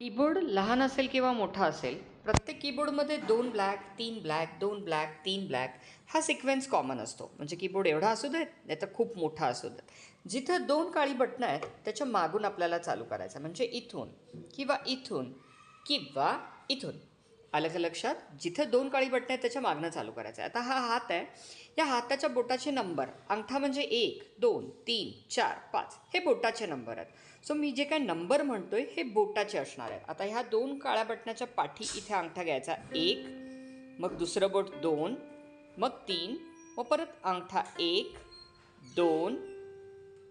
Keyboard लहान असेल किंवा मोठा असेल, प्रत्येक कीबोर्डमध्ये 2 ब्लॅक, 3 ब्लॅक, 2 ब्लॅक, 3 ब्लॅक हा सिक्वेन्स कॉमन असतो. म्हणजे कीबोर्ड एवढा असू देत, नाहीतर खूप मोठा असू देत. जिथं 2 काळी बटणं आहेत, त्याच्या मागून आपल्याला चालू करायचं. म्हणजे इथून किंवा इथून किंवा इथून. आलं का लक्षात? जिथं 2 काळी बटणं आहेत, त्याच्या मागनं चालू करायचं आहे. आता हा हात आहे. या हाताच्या बोटाचे नंबर, अंगठा म्हणजे 1, 2, 3, 4, 5 हे बोटाचे नंबर आहेत. सो मी जे काय नंबर म्हणतोय हे बोटाचे असणार आहेत. आता ह्या 2 काळ्या बटणाच्या पाठी इथे अंगठा घ्यायचा 1, मग दुसरं बोट 2, मग 3, मग परत अंगठा 1, 2,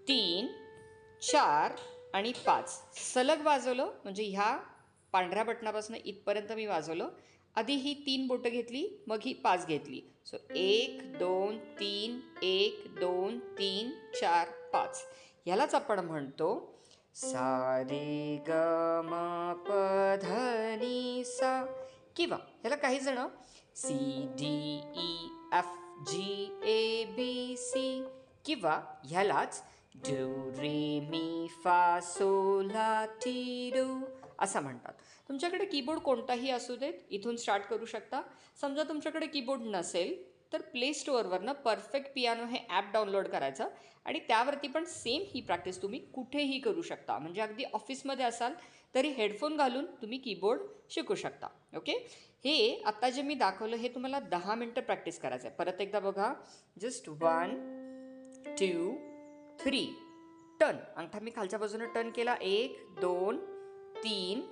3, 4 आणि 5 सलग वाजवलं. म्हणजे ह्या पांढऱ्या बटणापासून इथपर्यंत मी वाजवलं. आधी ही 3 बोटं घेतली, मग ही 5 घेतली. सो 1, 2, 3, 1, 2, 3, 4, 5 ह्यालाच आपण म्हणतो सा रे ग म प ध नि सा. किंवा ह्याला काही जण C D E F G A B C किंवा ह्यालाच डू रे मी फा सो ला टी डू असं म्हणतात. तुमच्याकडे कीबोर्ड कोणताही असू देत, इथून स्टार्ट करू शकता. समजा तुमच्याकडे कीबोर्ड नसेल तर प्ले स्टोअरवरनं परफेक्ट पियानो हे ॲप डाउनलोड करायचं आणि त्यावरती पण सेम ही प्रॅक्टिस तुम्ही कुठेही करू शकता. म्हणजे अगदी ऑफिसमध्ये असाल तरी हेडफोन घालून तुम्ही कीबोर्ड शिकू शकता. ओके. हे आत्ता जे मी दाखवलं हे तुम्हाला 10 मिनटं प्रॅक्टिस करायचं आहे. परत एकदा बघा. Just 1, 2, 3 turn. अंगठा मी खालच्या बाजूने टर्न केला. 1, 2, 3,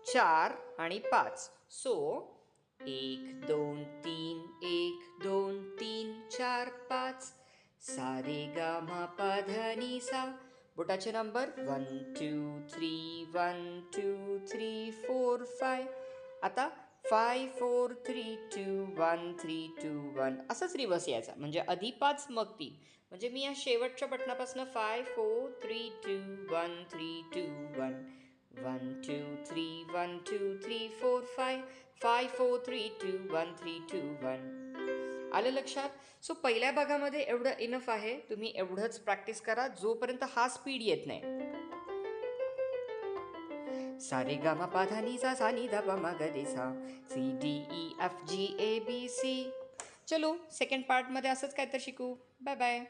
4 आणि 5. सो 1, 2, 3, 1, 2, 3, 4, 5 सा रे ग म प ध नि सा. बोटाचे नंबर 1, 2, 3, 1, 2, 3, 4, 5. आता 5, 4, 3, 2, 1, 3, 2, 1 असंच रिवर्स यायचा. म्हणजे आधी 5 मग 3. म्हणजे मी या शेवटच्या बटनापासून 5, 4, 3, 2, 1, 3, 2, 1 1, 2, 3, 1, 2, 3, 4, 5 5, 4, 3, 2, 1, 3, 2, 1. आलं लक्षात? सो पहिल्या भागामध्ये एवढं इनफ आहे. तुम्ही एवढंच प्रॅक्टिस करा जोपर्यंत हा स्पीड येत नाही. सा रे ग म प ध नि सा सा नि ध प म ग रे सा C D E F G A B C. चलो सेकंड पार्टमध्ये असंच काय तर शिकू. Bye bye.